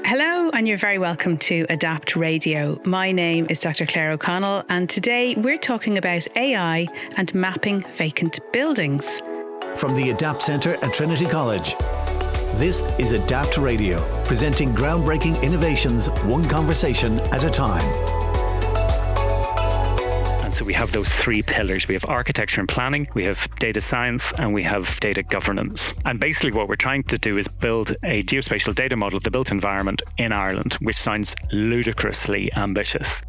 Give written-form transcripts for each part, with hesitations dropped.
Hello, and you're very welcome to Adapt Radio. My name is Dr. Clare O'Connell, and today we're talking about AI and mapping vacant buildings. From the Adapt Centre at Trinity College, this is Adapt Radio, presenting groundbreaking innovations, one conversation at a time. So we have those three pillars. We have architecture and planning, we have data science, and we have data governance. And basically what we're trying to do is build a geospatial data model of the built environment in Ireland, which sounds ludicrously ambitious.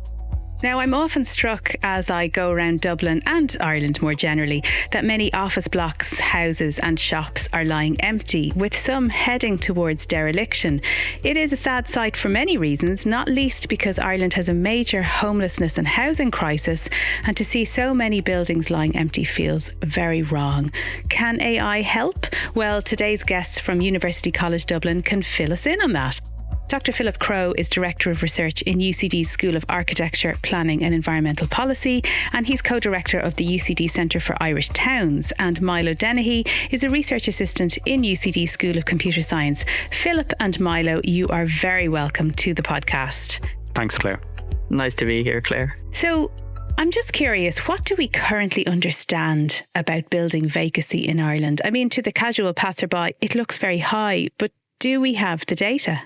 Now, I'm often struck as I go around Dublin and Ireland more generally that many office blocks, houses and shops are lying empty, with some heading towards dereliction. It is a sad sight for many reasons, not least because Ireland has a major homelessness and housing crisis, and to see so many buildings lying empty feels very wrong. Can AI help? Well, today's guests from University College Dublin can fill us in on that. Dr. Philip Crowe is Director of Research in UCD's School of Architecture, Planning and Environmental Policy, and he's co-director of the UCD Centre for Irish Towns. And Milo Dennehy is a Research Assistant in UCD's School of Computer Science. Philip and Milo, you are very welcome to the podcast. Thanks, Claire. Nice to be here, Claire. So, I'm just curious, what do we currently understand about building vacancy in Ireland? I mean, to the casual passerby, it looks very high, but do we have the data?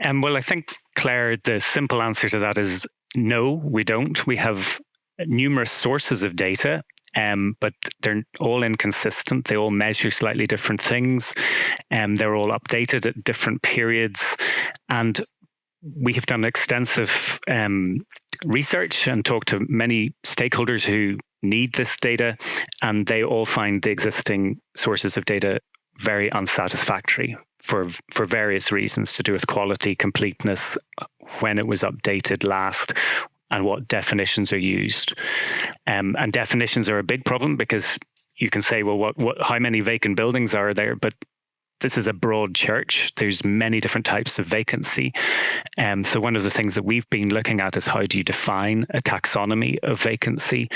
Well, I think, Claire, the simple answer to that is no, we don't. We have numerous sources of data, but they're all inconsistent. They all measure slightly different things, and they're all updated at different periods. And we have done extensive research and talked to many stakeholders who need this data, and they all find the existing sources of data very unsatisfactory for various reasons to do with quality, completeness, when it was updated last, and what definitions are used. And definitions are a big problem because you can say, well, how many vacant buildings are there? But this is a broad church. There's many different types of vacancy. So one of the things that we've been looking at is how do you define a taxonomy of vacancy,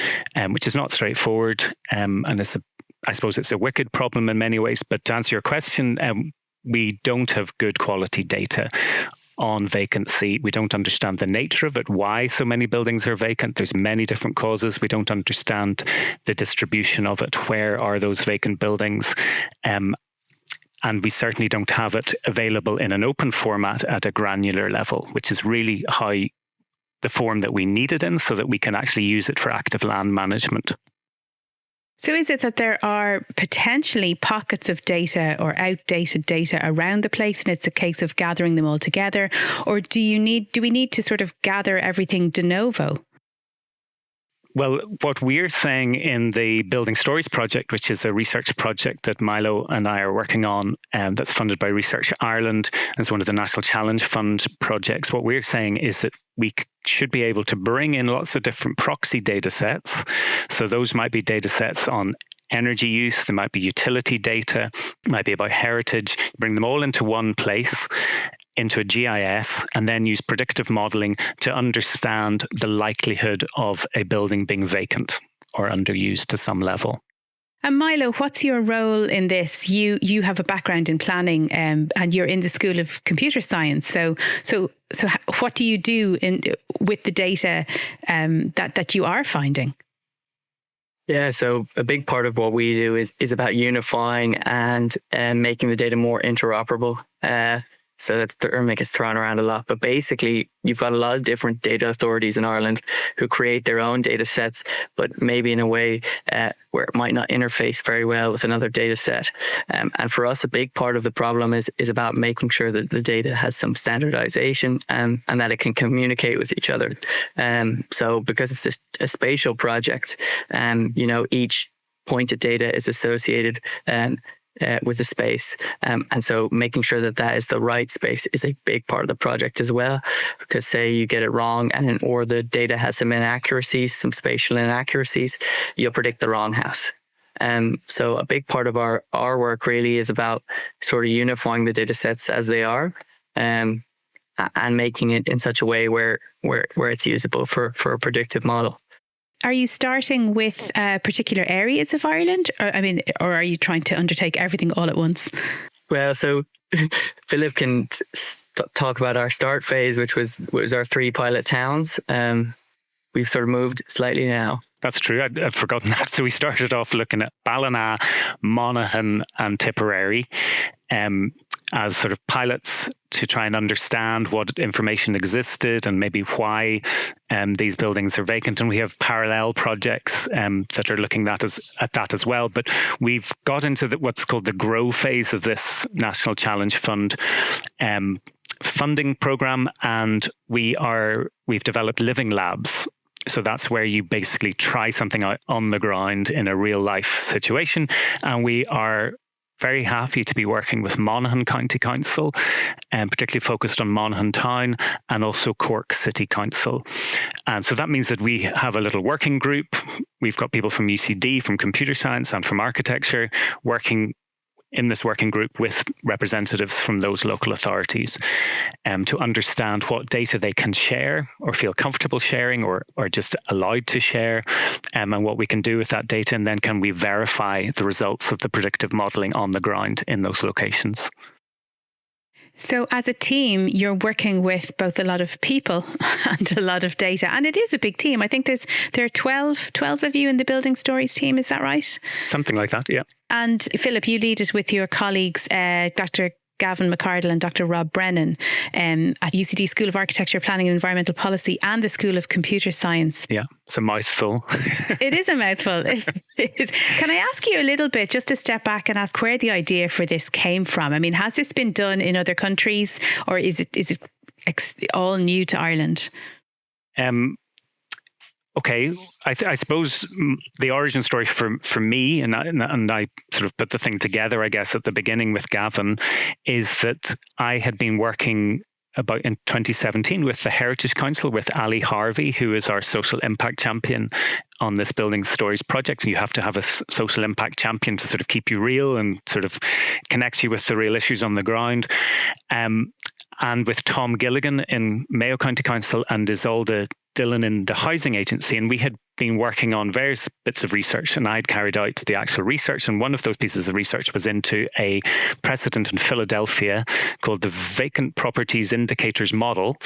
which is not straightforward. And I suppose it's a wicked problem in many ways. But to answer your question, we don't have good quality data on vacancy. We don't understand the nature of it, why so many buildings are vacant. There's many different causes. We don't understand the distribution of it. Where are those vacant buildings? And we certainly don't have it available in an open format at a granular level, which is really how the form that we need it in so that we can actually use it for active land management. So is it that there are potentially pockets of data or outdated data around the place and it's a case of gathering them all together? Or do we need to sort of gather everything de novo? Well, what we're saying in the Building Stories project, which is a research project that Milo and I are working on, that's funded by Research Ireland as one of the National Challenge Fund projects, what we're saying is that we should be able to bring in lots of different proxy data sets. So those might be data sets on energy use, there might be utility data, it might be about heritage, bring them all into one place, into a GIS, and then use predictive modelling to understand the likelihood of a building being vacant or underused to some level. And Milo, what's your role in this? You have a background in planning, and you're in the School of Computer Science. So what do you do with the data that you are finding? Yeah, so a big part of what we do is about unifying and making the data more interoperable. So that term gets thrown around a lot. But basically, you've got a lot of different data authorities in Ireland who create their own data sets, but maybe in a way where it might not interface very well with another data set. And for us, a big part of the problem is about making sure that the data has some standardization and that it can communicate with each other. So because it's a spatial project, each point of data is associated with the space. And so making sure that is the right space is a big part of the project as well, because say you get it wrong or the data has some inaccuracies, some spatial inaccuracies, you'll predict the wrong house. So a big part of our work really is about sort of unifying the data sets as they are, and making it in such a way where it's usable for a predictive model. Are you starting with particular areas of Ireland, or are you trying to undertake everything all at once? Well, so Philip can talk about our start phase, which was our 3 pilot towns. We've sort of moved slightly now. That's true. I'd forgotten that. So we started off looking at Ballina, Monaghan and Tipperary as sort of pilots to try and understand what information existed and maybe why these buildings are vacant. And we have parallel projects that are looking at that as well. But we've got into what's called the grow phase of this National Challenge Fund funding program, and we've developed living labs. So that's where you basically try something out on the ground in a real life situation. And we are very happy to be working with Monaghan County Council, and particularly focused on Monaghan Town and also Cork City Council. And so that means that we have a little working group. We've got people from UCD, from computer science and from architecture working in this working group with representatives from those local authorities to understand what data they can share or feel comfortable sharing or just allowed to share, and what we can do with that data, and then can we verify the results of the predictive modelling on the ground in those locations. So as a team, you're working with both a lot of people and a lot of data, and it is a big team. I think there are 12 of you in the Building Stories team, is that right? Something like that, yeah. And Philip, you lead it with your colleagues, Dr. Gavin McCardle and Dr. Rob Brennan at UCD School of Architecture, Planning and Environmental Policy and the School of Computer Science. Yeah, it's a mouthful. It is a mouthful. Can I ask you a little bit, just to step back and ask where the idea for this came from? I mean, has this been done in other countries, or is it all new to Ireland? Okay, I suppose the origin story for me, and I sort of put the thing together, I guess, at the beginning with Gavin, is that I had been working about in 2017 with the Heritage Council with Ali Harvey, who is our social impact champion on this Building Stories project. You have to have a social impact champion to sort of keep you real and sort of connects you with the real issues on the ground. And with Tom Gilligan in Mayo County Council and Isolde Dillon in the Housing Agency. And we had been working on various bits of research, and I'd carried out the actual research. And one of those pieces of research was into a precedent in Philadelphia called the Vacant Properties Indicators Model,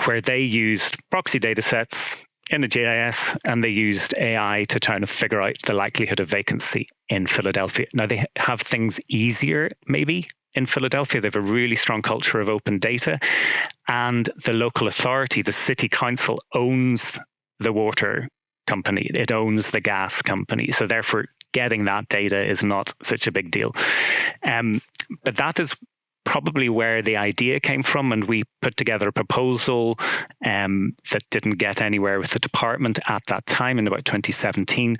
where they used proxy data sets in a GIS, and they used AI to try to figure out the likelihood of vacancy in Philadelphia. Now, they have things easier, maybe, in Philadelphia. They have a really strong culture of open data, and the local authority, the city council, owns the water company. It owns the gas company. So therefore, getting that data is not such a big deal. But that is probably where the idea came from, and we put together a proposal that didn't get anywhere with the department at that time in about 2017.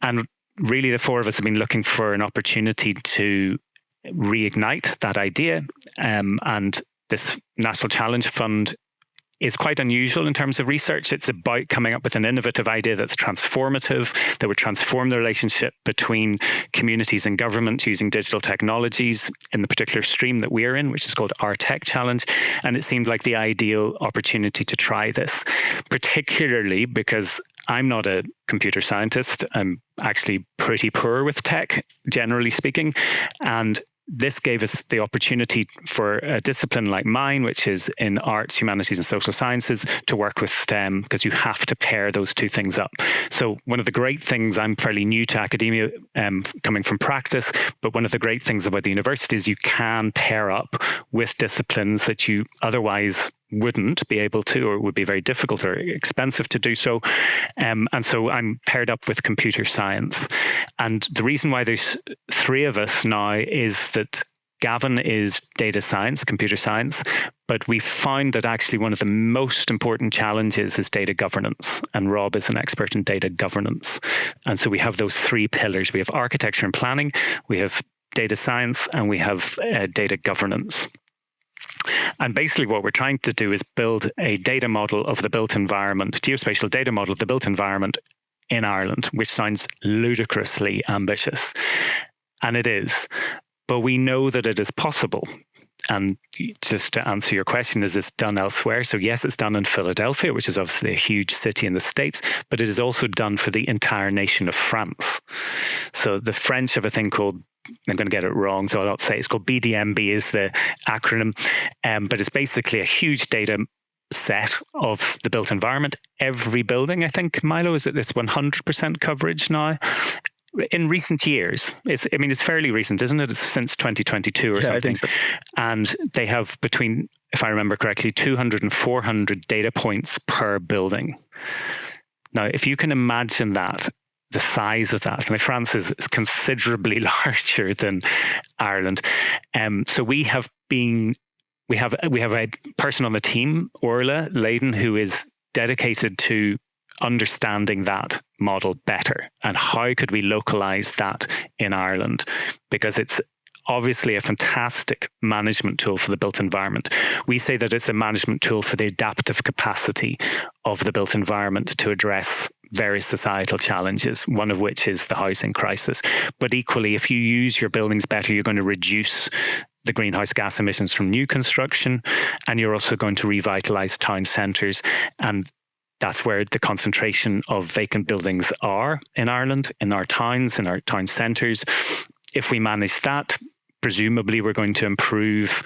And really, the four of us have been looking for an opportunity to reignite that idea. And this National Challenge Fund is quite unusual in terms of research. It's about coming up with an innovative idea that's transformative, that would transform the relationship between communities and government using digital technologies in the particular stream that we're in, which is called our Tech Challenge. And it seemed like the ideal opportunity to try this, particularly because I'm not a computer scientist. I'm actually pretty poor with tech, generally speaking. And this gave us the opportunity for a discipline like mine, which is in arts, humanities and social sciences, to work with STEM, because you have to pair those two things up. So one of the great things, I'm fairly new to academia, coming from practice, but one of the great things about the university is you can pair up with disciplines that you otherwise wouldn't be able to, or it would be very difficult or expensive to do so. And so I'm paired up with computer science. And the reason why there's three of us now is that Gavin is data science, computer science, but we found that actually one of the most important challenges is data governance, and Rob is an expert in data governance. And so we have those three pillars. We have architecture and planning, we have data science, and we have data governance. And basically what we're trying to do is build a data model of the built environment, geospatial data model of the built environment in Ireland, which sounds ludicrously ambitious. And it is. But we know that it is possible. And just to answer your question, is this done elsewhere? So yes, it's done in Philadelphia, which is obviously a huge city in the States, but it is also done for the entire nation of France. So the French have a thing called I'm going to get it wrong, so I'll not say it. It's called BDMB is the acronym, but it's basically a huge data set of the built environment. Every building, I think, Milo, it's 100% coverage now. In recent years, it's fairly recent, isn't it? It's since 2022 or something. I think so. And they have between, if I remember correctly, 200 and 400 data points per building. Now, if you can imagine that, the size of that, France is considerably larger than Ireland. So we have a person on the team, Orla Leyden, who is dedicated to understanding that model better and how could we localize that in Ireland, because it's obviously a fantastic management tool for the built environment. We say that it's a management tool for the adaptive capacity of the built environment to address various societal challenges, one of which is the housing crisis. But equally, if you use your buildings better, you're going to reduce the greenhouse gas emissions from new construction, and you're also going to revitalize town centres. And that's where the concentration of vacant buildings are in Ireland, in our towns, in our town centres. If we manage that, presumably we're going to improve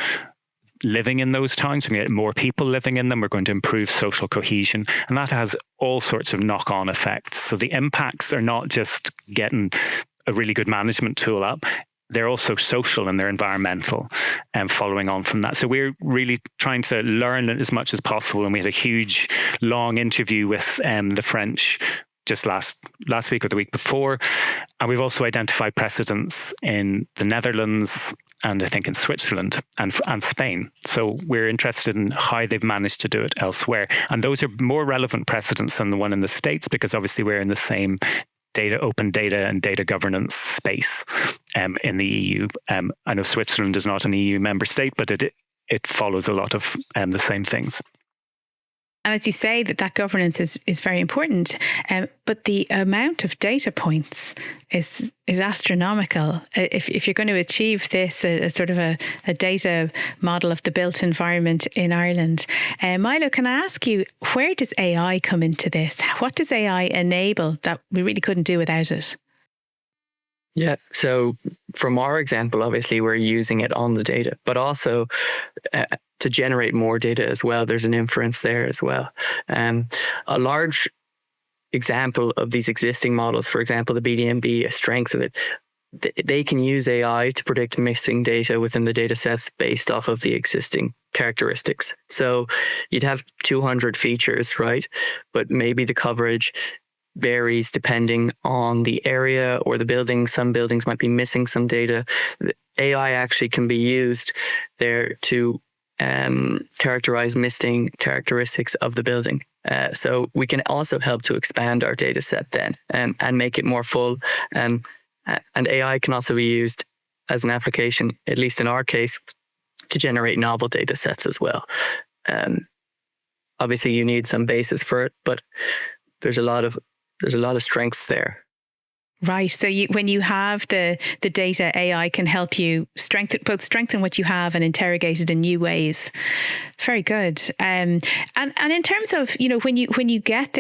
living in those towns. We're going to get more people living in them. We're going to improve social cohesion. And that has all sorts of knock-on effects. So the impacts are not just getting a really good management tool up. They're also social and they're environmental, and following on from that. So we're really trying to learn as much as possible. And we had a huge, long interview with the French just last week or the week before. And we've also identified precedents in the Netherlands and I think in Switzerland and Spain. So we're interested in how they've managed to do it elsewhere. And those are more relevant precedents than the one in the States, because obviously we're in the same open data and data governance space in the EU. I know Switzerland is not an EU member state, but it follows a lot of the same things. And as you say, that governance is very important, but the amount of data points is astronomical. If you're going to achieve this, a sort of a data model of the built environment in Ireland, Milo, can I ask you, where does AI come into this? What does AI enable that we really couldn't do without it? Yeah, so from our example, obviously we're using it on the data, but also to generate more data as well. There's an inference there as well. A large example of these existing models, for example, the BDMB, a strength of it, they can use AI to predict missing data within the data sets based off of the existing characteristics. So you'd have 200 features, right? But maybe the coverage varies depending on the area or the building. Some buildings might be missing some data. The AI actually can be used there to characterize missing characteristics of the building. So we can also help to expand our data set then and make it more full. And AI can also be used as an application, at least in our case, to generate novel data sets as well. Obviously, you need some basis for it, but there's a lot of strengths there. Right. So when you have the data, AI can help you strengthen what you have and interrogate it in new ways. Very good. And in terms of, when you get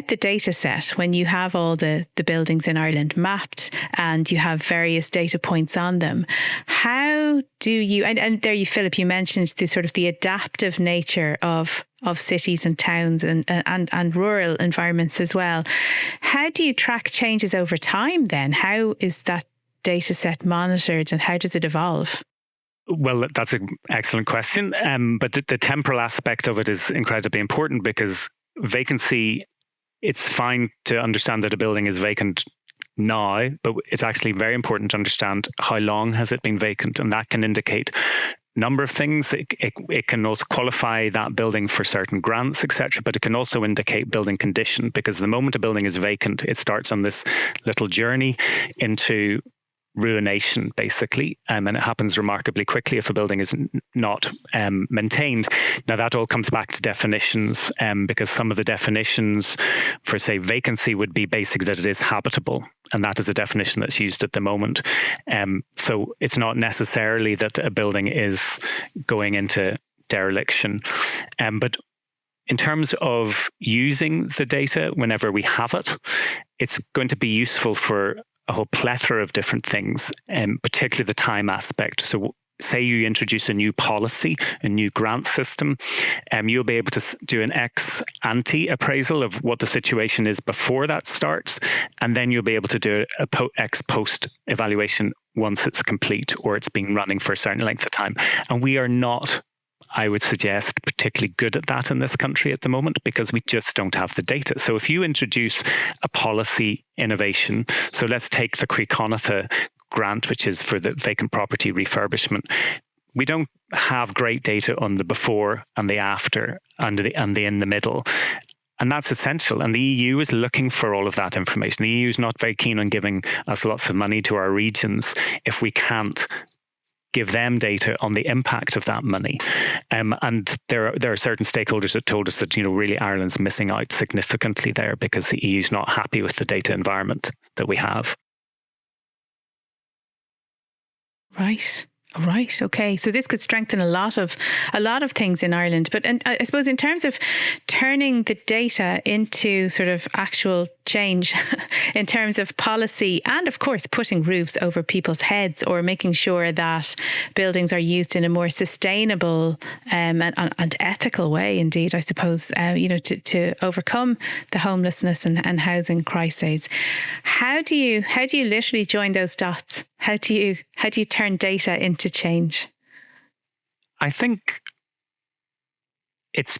the data set, when you have all the buildings in Ireland mapped and you have various data points on them, how do you, and there you, Philip, you mentioned the sort of the adaptive nature of cities and towns and rural environments as well. How do you track changes over time then? How is that data set monitored and how does it evolve? Well, that's an excellent question. But the temporal aspect of it is incredibly important, because vacancy, it's fine to understand that a building is vacant now, but it's actually very important to understand how long has it been vacant, and that can indicate a number of things. It can also qualify that building for certain grants, etc., but it can also indicate building condition, because the moment a building is vacant, it starts on this little journey into ruination, basically, and it happens remarkably quickly if a building is not maintained. Now, that all comes back to definitions, because some of the definitions for, say, vacancy would be basically that it is habitable, and that is a definition that's used at the moment. So it's not necessarily that a building is going into dereliction. But in terms of using the data whenever we have it, it's going to be useful for a whole plethora of different things, particularly the time aspect. So say you introduce a new policy, a new grant system, you'll be able to do an ex ante appraisal of what the situation is before that starts, and then you'll be able to do a ex post evaluation once it's complete or it's been running for a certain length of time. And we are not, I would suggest, particularly good at that in this country at the moment, because we just don't have the data. So if you introduce a policy innovation, so let's take the Crowe grant, which is for the vacant property refurbishment. We don't have great data on the before and the after and the in the middle. And that's essential. And the EU is looking for all of that information. The EU is not very keen on giving us lots of money to our regions if we can't give them data on the impact of that money. And there are certain stakeholders that told us that, really Ireland's missing out significantly there because the EU is not happy with the data environment that we have. Right. Okay. So this could strengthen a lot of things in Ireland. But I suppose in terms of turning the data into sort of actual change in terms of policy and, of course, putting roofs over people's heads or making sure that buildings are used in a more sustainable and ethical way, indeed, I suppose, to overcome the homelessness and housing crises. How do you literally join those dots? How do you turn data into change? I think it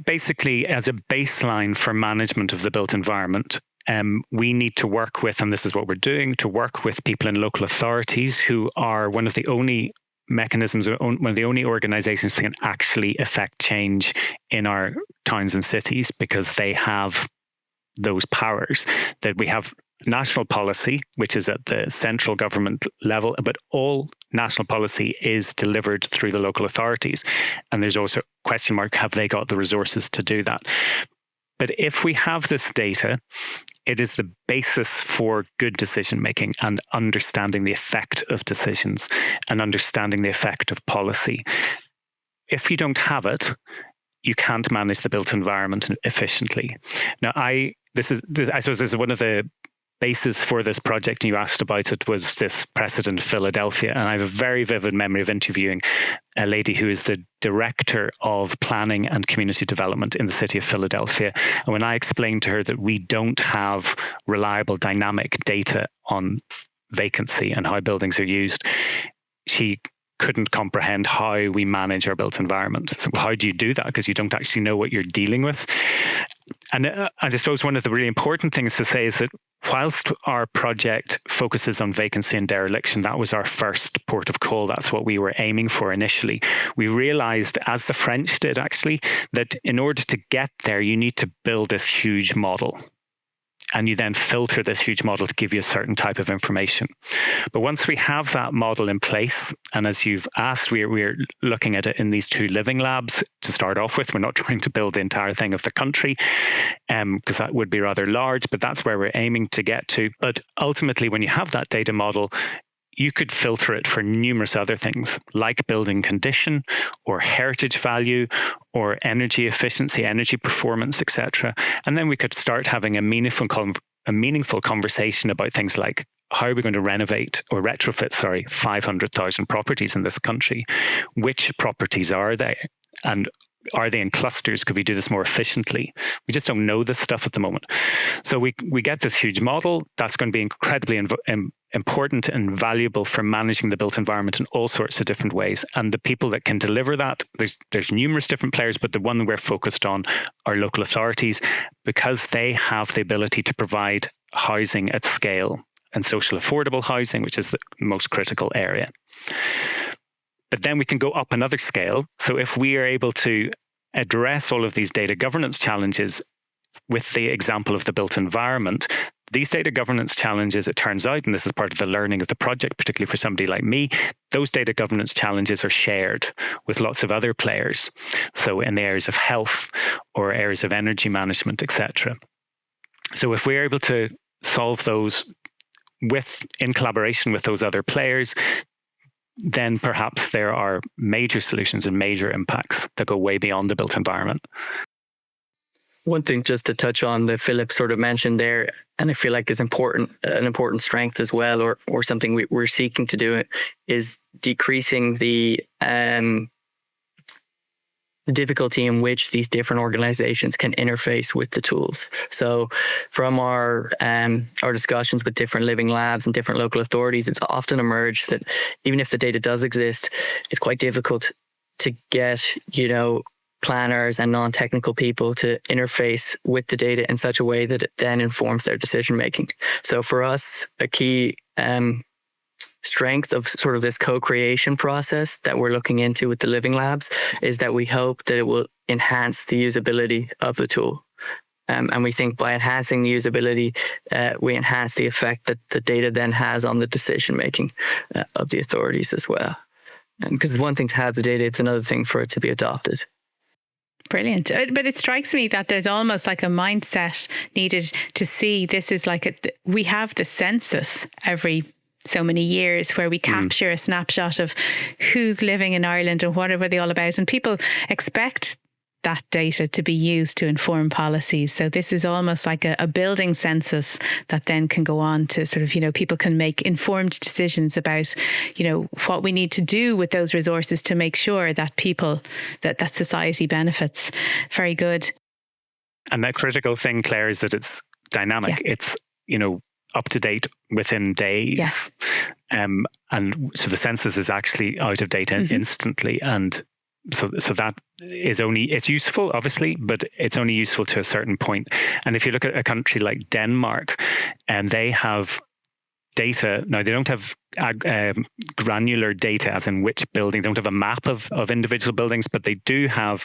basically as a baseline for management of the built environment. We need to work with, and this is what we're doing, to work with people in local authorities who are one of the only mechanisms, one of the only organizations that can actually affect change in our towns and cities, because they have those powers. That we have national policy, which is at the central government level, but all national policy is delivered through the local authorities. And there's also a question mark, have they got the resources to do that? But if we have this data, it is the basis for good decision making and understanding the effect of decisions and understanding the effect of policy. If you don't have it, you can't manage the built environment efficiently. Now, I suppose this is one of the basis for this project, and you asked about it, was this precedent Philadelphia. And I have a very vivid memory of interviewing a lady who is the director of planning and community development in the city of Philadelphia. And when I explained to her that we don't have reliable dynamic data on vacancy and how buildings are used, she couldn't comprehend how we manage our built environment. So how do you do that? Because you don't actually know what you're dealing with. And I suppose one of the really important things to say is that whilst our project focuses on vacancy and dereliction, that was our first port of call. That's what we were aiming for initially. We realized, as the French did actually, that in order to get there, you need to build this huge model. And you then filter this huge model to give you a certain type of information. But once we have that model in place, and as you've asked, we're looking at it in these 2 living labs to start off with. We're not trying to build the entire thing of the country, because that would be rather large, but that's where we're aiming to get to. But ultimately, when you have that data model, you could filter it for numerous other things like building condition or heritage value or energy efficiency, energy performance, etc. And then we could start having a meaningful conversation about things like, how are we going to renovate or retrofit, 500,000 properties in this country? Which properties are they? And are they in clusters? Could we do this more efficiently? We just don't know this stuff at the moment. So we get this huge model that's going to be incredibly important and valuable for managing the built environment in all sorts of different ways. And the people that can deliver that, there's numerous different players, but the one we're focused on are local authorities, because they have the ability to provide housing at scale and social affordable housing, which is the most critical area. But then we can go up another scale. So if we are able to address all of these data governance challenges with the example of the built environment, these data governance challenges, it turns out, and this is part of the learning of the project, particularly for somebody like me, those data governance challenges are shared with lots of other players. So in the areas of health or areas of energy management, etc. So if we're able to solve those in collaboration with those other players, then perhaps there are major solutions and major impacts that go way beyond the built environment. One thing just to touch on that Philip sort of mentioned there, and I feel like is an important strength as well, or something we're seeking to do, is decreasing the difficulty in which these different organizations can interface with the tools. So from our discussions with different living labs and different local authorities, it's often emerged that even if the data does exist, it's quite difficult to get, planners and non-technical people to interface with the data in such a way that it then informs their decision making. So for us, a key strength of sort of this co-creation process that we're looking into with the living labs is that we hope that it will enhance the usability of the tool. And we think by enhancing the usability, we enhance the effect that the data then has on the decision making of the authorities as well. Because it's one thing to have the data, it's another thing for it to be adopted. Brilliant. But it strikes me that there's almost like a mindset needed to see this is like we have the census every so many years where we capture a snapshot of who's living in Ireland and what are they all about. And people expect that data to be used to inform policies. So this is almost like a building census that then can go on to sort of, people can make informed decisions about, what we need to do with those resources to make sure that that society benefits. Very good. And that critical thing, Claire, is that it's dynamic. Yeah. It's, up to date within days. Yes. And so the census is actually out of date instantly. And so that is it's useful, obviously, but it's only useful to a certain point. And if you look at a country like Denmark, and they have data, now they don't have granular data as in which building, they don't have a map of individual buildings, but they do have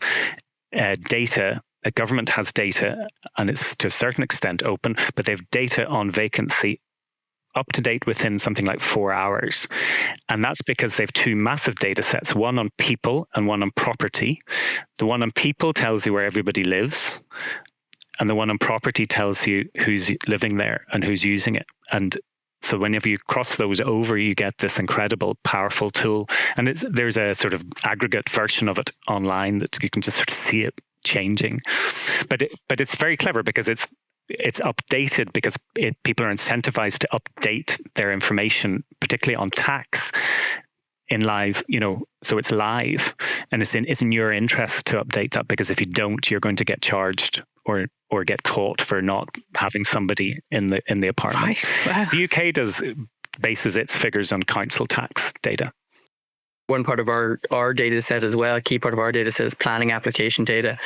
data. A government has data, and it's to a certain extent open, but they have data on vacancy up to date within something like 4 hours. And that's because they have two massive data sets, one on people and one on property. The one on people tells you where everybody lives, and the one on property tells you who's living there and who's using it. And so whenever you cross those over, you get this incredible, powerful tool. And there's a sort of aggregate version of it online that you can just sort of see it changing, but it's very clever because it's updated because people are incentivized to update their information, particularly on tax in live, so it's live, and it's in your interest to update that, because if you don't, you're going to get charged or get caught for not having somebody in the apartment. Right. Wow. The UK bases its figures on council tax data. One part of our data set as well, a key part of our data set is planning application data.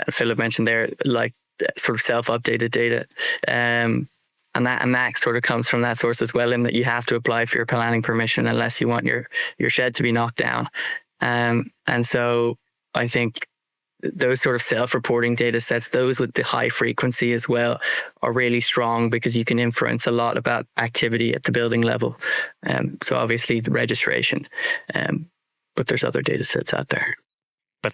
Philip mentioned there, like sort of self-updated data. And that sort of comes from that source as well, in that you have to apply for your planning permission unless you want your shed to be knocked down. And so I think those sort of self-reporting data sets, those with the high frequency as well, are really strong because you can inference a lot about activity at the building level. So obviously the registration, but there's other data sets out there. But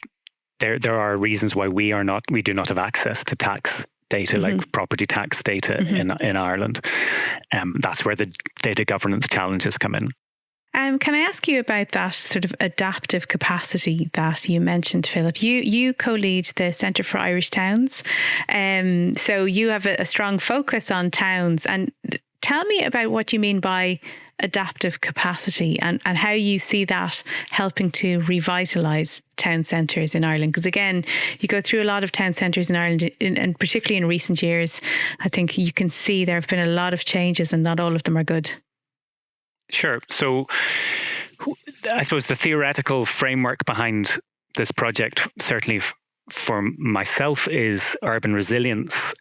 there are reasons why we do not have access to tax data, like property tax data in Ireland. That's where the data governance challenges come in. Can I ask you about that sort of adaptive capacity that you mentioned, Philip? You co-lead the Centre for Irish Towns. So you have a strong focus on towns. And tell me about what you mean by adaptive capacity and how you see that helping to revitalise town centres in Ireland. Because again, you go through a lot of town centres in Ireland, and particularly in recent years, I think you can see there have been a lot of changes and not all of them are good. Sure. So I suppose the theoretical framework behind this project, certainly for myself, is urban resilience.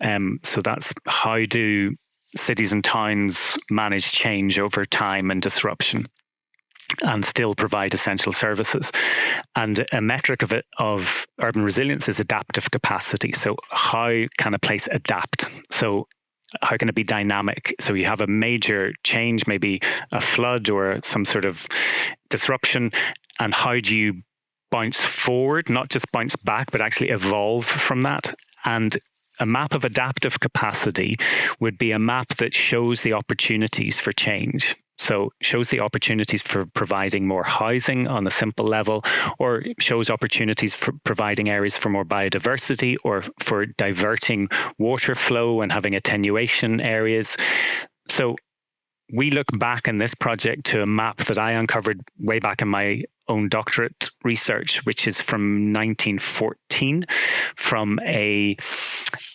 So that's how do cities and towns manage change over time and disruption and still provide essential services. And a metric of urban resilience is adaptive capacity. So how can a place adapt? So how can it be dynamic? So you have a major change, maybe a flood or some sort of disruption, and how do you bounce forward, not just bounce back, but actually evolve from that? And a map of adaptive capacity would be a map that shows the opportunities for change. So shows the opportunities for providing more housing on a simple level, or shows opportunities for providing areas for more biodiversity, or for diverting water flow and having attenuation areas. So we look back in this project to a map that I uncovered way back in my own doctorate research, which is from 1914, from a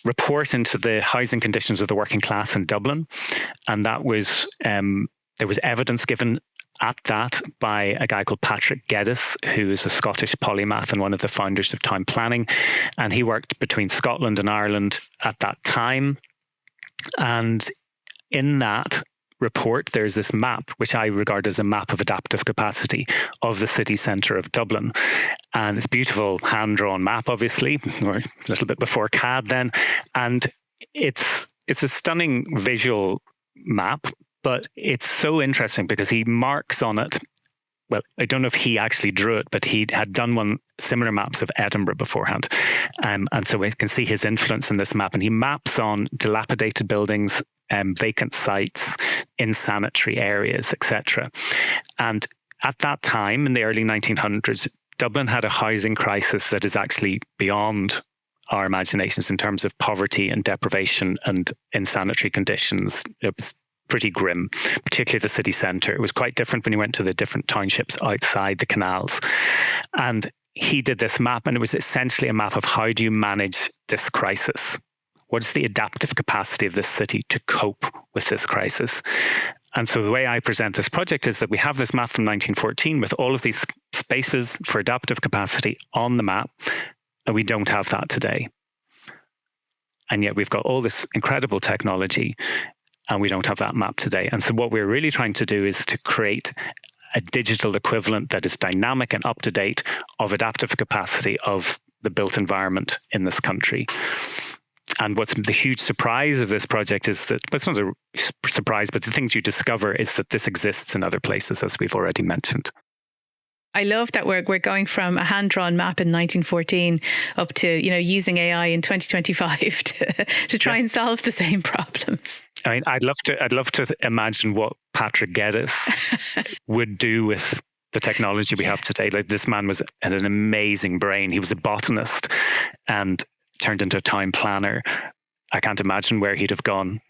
report into the housing conditions of the working class in Dublin. And that was, there was evidence given at that by a guy called Patrick Geddes, who is a Scottish polymath and one of the founders of town planning. And he worked between Scotland and Ireland at that time. And in that report, there's this map, which I regard as a map of adaptive capacity of the city centre of Dublin. And it's a beautiful hand-drawn map, obviously. We're a little bit before CAD then. And it's a stunning visual map, but it's so interesting because he marks on it, well, I don't know if he actually drew it, but he had done similar maps of Edinburgh beforehand. And so we can see his influence in this map. And he maps on dilapidated buildings, vacant sites, insanitary areas, etc. And at that time, in the early 1900s, Dublin had a housing crisis that is actually beyond our imaginations in terms of poverty and deprivation and insanitary conditions. It was pretty grim, particularly the city centre. It was quite different when you went to the different townships outside the canals. And he did this map, and it was essentially a map of how do you manage this crisis? What is the adaptive capacity of this city to cope with this crisis? And so the way I present this project is that we have this map from 1914 with all of these spaces for adaptive capacity on the map, and we don't have that today. And yet we've got all this incredible technology, and we don't have that map today. And so what we're really trying to do is to create a digital equivalent that is dynamic and up to date of adaptive capacity of the built environment in this country. And what's the huge surprise of this project is that, well, it's not a surprise, but the things you discover is that this exists in other places, as we've already mentioned. I love that we're going from a hand-drawn map in 1914 up to, using AI in 2025 to try and solve the same problems. I mean, I'd love to imagine what Patrick Geddes would do with the technology we have today. Like, this man had an amazing brain. He was a botanist and turned into a town planner. I can't imagine where he'd have gone.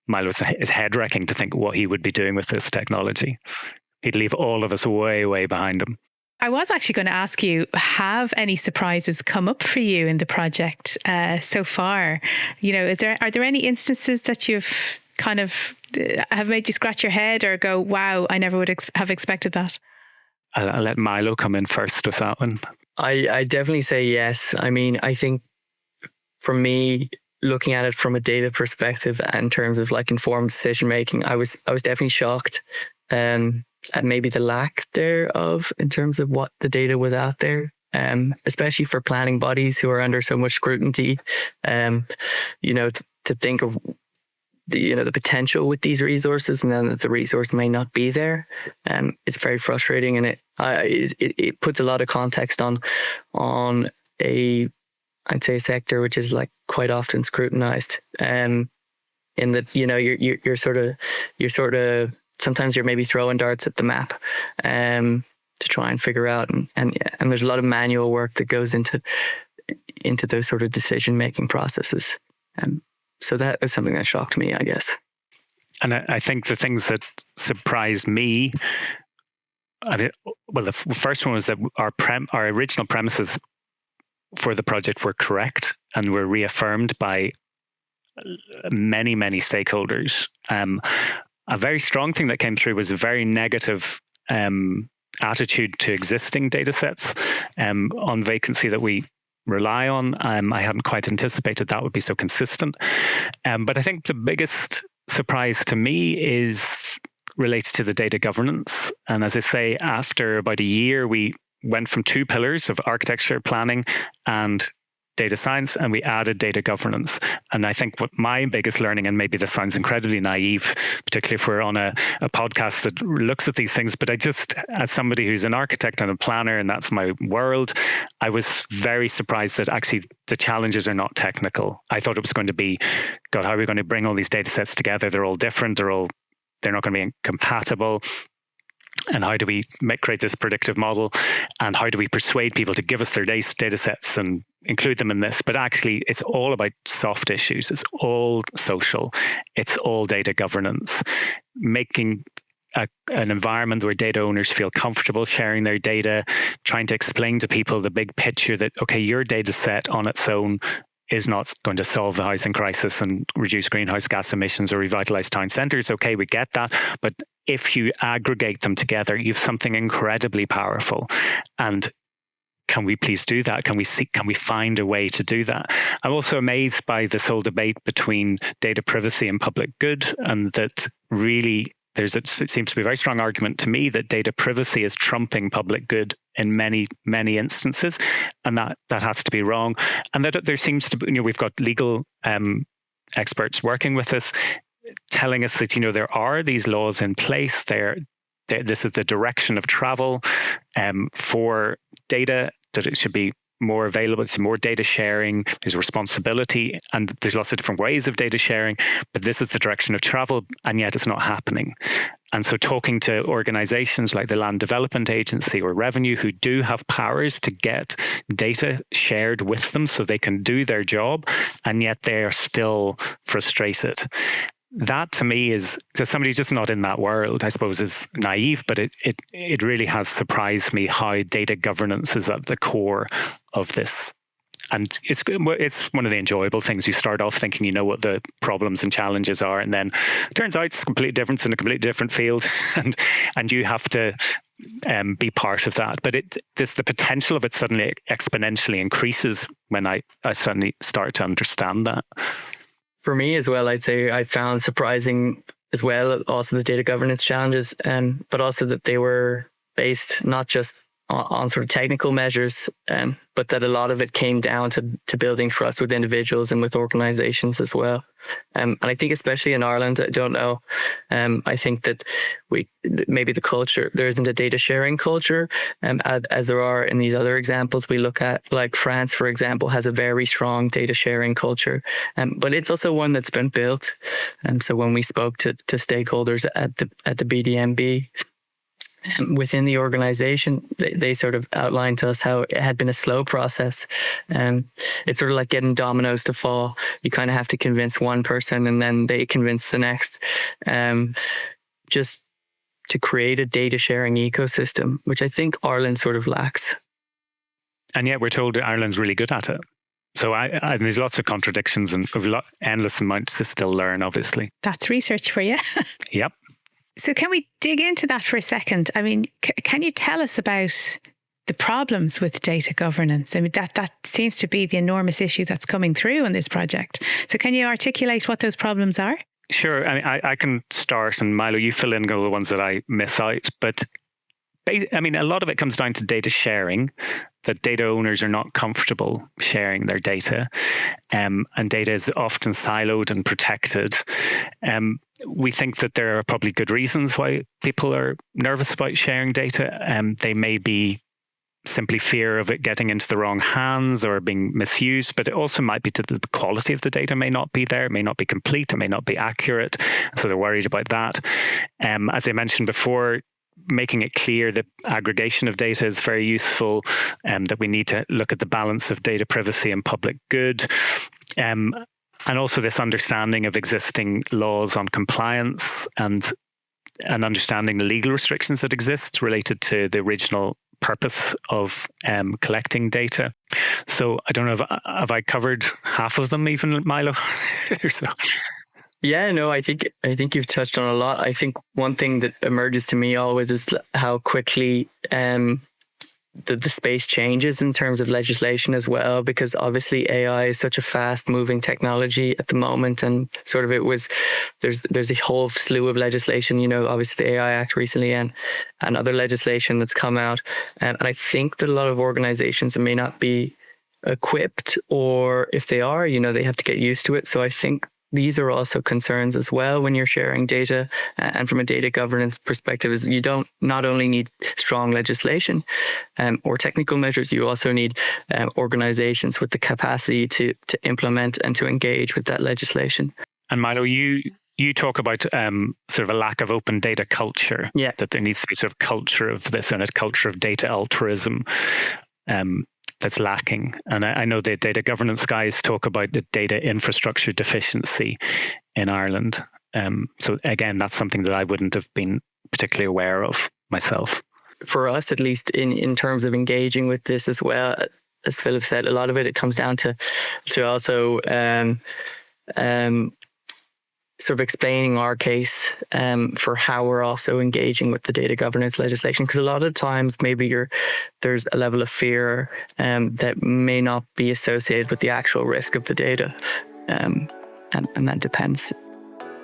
Milo, it's head-wrecking to think what he would be doing with this technology. He'd leave all of us way, way behind him. I was actually going to ask you, have any surprises come up for you in the project so far? Are there any instances that you've kind of have made you scratch your head or go, wow, I never would have expected that? I'll let Milo come in first with that one. I definitely say yes. I mean, I think for me, looking at it from a data perspective in terms of like informed decision making, I was definitely shocked at maybe the lack thereof in terms of what the data was out there, especially for planning bodies who are under so much scrutiny. To think of the potential with these resources, and then that the resource may not be there. It's very frustrating, and it puts a lot of context on I'd say a sector which is like quite often scrutinized. In that you're sort of sometimes you're maybe throwing darts at the map to try and figure out, and there's a lot of manual work that goes into those sort of decision making processes. So that was something that shocked me, I guess. And I think the things that surprised me, the first one was that our original premises for the project were correct and were reaffirmed by many, many stakeholders. A very strong thing that came through was a very negative attitude to existing data sets on vacancy that we rely on. I hadn't quite anticipated that would be so consistent. But I think the biggest surprise to me is related to the data governance. And as I say, after about a year, we went from two pillars of architecture, planning, and data science, and we added data governance. And I think what my biggest learning, and maybe this sounds incredibly naive, particularly if we're on a podcast that looks at these things, but I just, as somebody who's an architect and a planner, and that's my world, I was very surprised that actually the challenges are not technical. I thought it was going to be, God, how are we going to bring all these data sets together? They're all different. They're all they're not going to be incompatible. And how do we create this predictive model? And how do we persuade people to give us their data sets and include them in this? But actually, it's all about soft issues. It's all social. It's all data governance, making an environment where data owners feel comfortable sharing their data, trying to explain to people the big picture that, okay, your data set on its own is not going to solve the housing crisis and reduce greenhouse gas emissions or revitalize town centres. Okay, we get that. But if you aggregate them together, you have something incredibly powerful. And can we please do that? Can we find a way to do that? I'm also amazed by this whole debate between data privacy and public good, and that really it seems to be a very strong argument to me that data privacy is trumping public good in many, many instances, and that has to be wrong. And that there seems to be, we've got legal experts working with us, telling us that, there are these laws in place. This is the direction of travel for data, that it should be more available. It's more data sharing. There's responsibility, and there's lots of different ways of data sharing, but this is the direction of travel, and yet it's not happening. And so talking to organizations like the Land Development Agency or Revenue, who do have powers to get data shared with them so they can do their job, and yet they are still frustrated. That to me is, to somebody just not in that world, I suppose, is naive, but it really has surprised me how data governance is at the core of this. And it's one of the enjoyable things. You start off thinking you know what the problems and challenges are, and then it turns out it's completely different in a completely different field, and you have to be part of that. But the potential of it suddenly exponentially increases when I suddenly start to understand that. For me as well, I'd say I found surprising as well also the data governance challenges, but also that they were based not just on sort of technical measures, but that a lot of it came down to building trust with individuals and with organizations as well. And I think especially in Ireland, I don't know, I think that maybe the culture, there isn't a data sharing culture as there are in these other examples we look at, like France, for example, has a very strong data sharing culture, but it's also one that's been built. And so when we spoke to stakeholders at the BDMB, within the organization, they sort of outlined to us how it had been a slow process. It's sort of like getting dominoes to fall. You kind of have to convince one person and then they convince the next, just to create a data sharing ecosystem, which I think Ireland sort of lacks. And yet we're told that Ireland's really good at it. So there's lots of contradictions and endless amounts to still learn, obviously. That's research for you. Yep. So can we dig into that for a second? I mean, can you tell us about the problems with data governance? I mean, that seems to be the enormous issue that's coming through on this project. So can you articulate what those problems are? Sure. I mean, I can start, and Milo, you fill in all the ones that I miss out. But I mean, a lot of it comes down to data sharing, that data owners are not comfortable sharing their data, and data is often siloed and protected. We think that there are probably good reasons why people are nervous about sharing data. They may be simply fear of it getting into the wrong hands or being misused, but it also might be the quality of the data may not be there, it may not be complete, it may not be accurate. So they're worried about that. As I mentioned before, making it clear that aggregation of data is very useful, that we need to look at the balance of data privacy and public good. And also this understanding of existing laws on compliance and understanding the legal restrictions that exist related to the original purpose of collecting data. So I don't know, have I covered half of them even, Milo? So. Yeah, no, I think you've touched on a lot. I think one thing that emerges to me always is how quickly the space changes in terms of legislation as well, because obviously AI is such a fast moving technology at the moment, and sort of there's a whole slew of legislation, obviously the AI Act recently and other legislation that's come out. And I think that a lot of organizations may not be equipped, or if they are, they have to get used to it. So I think these are also concerns as well when you're sharing data. And from a data governance perspective, is you don't not only need strong legislation or technical measures, you also need organizations with the capacity to implement and to engage with that legislation. And Milo, you you talk about sort of a lack of open data culture. Yeah. That there needs to be sort of culture of this and a culture of data altruism that's lacking. And I know the data governance guys talk about the data infrastructure deficiency in Ireland. So again, that's something that I wouldn't have been particularly aware of myself. For us, at least in terms of engaging with this as well, as Philip said, a lot of it comes down to also sort of explaining our case for how we're also engaging with the data governance legislation. Because a lot of times maybe there's a level of fear that may not be associated with the actual risk of the data. And that depends.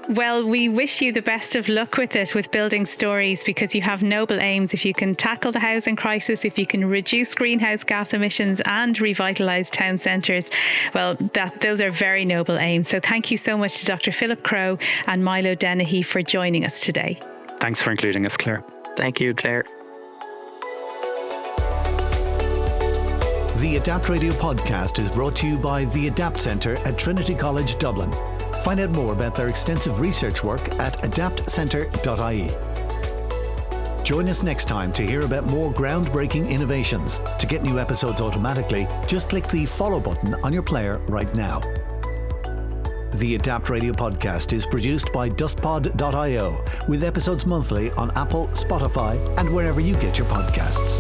Well, we wish you the best of luck with it, with building stories, because you have noble aims. If you can tackle the housing crisis, if you can reduce greenhouse gas emissions and revitalise town centres, well, those are very noble aims. So thank you so much to Dr. Philip Crowe and Milo Dennehy for joining us today. Thanks for including us, Claire. Thank you, Claire. The Adapt Radio podcast is brought to you by the Adapt Centre at Trinity College Dublin. Find out more about their extensive research work at adaptcentre.ie. Join us next time to hear about more groundbreaking innovations. To get new episodes automatically, just click the follow button on your player right now. The Adapt Radio podcast is produced by dustpod.io, with episodes monthly on Apple, Spotify, and wherever you get your podcasts.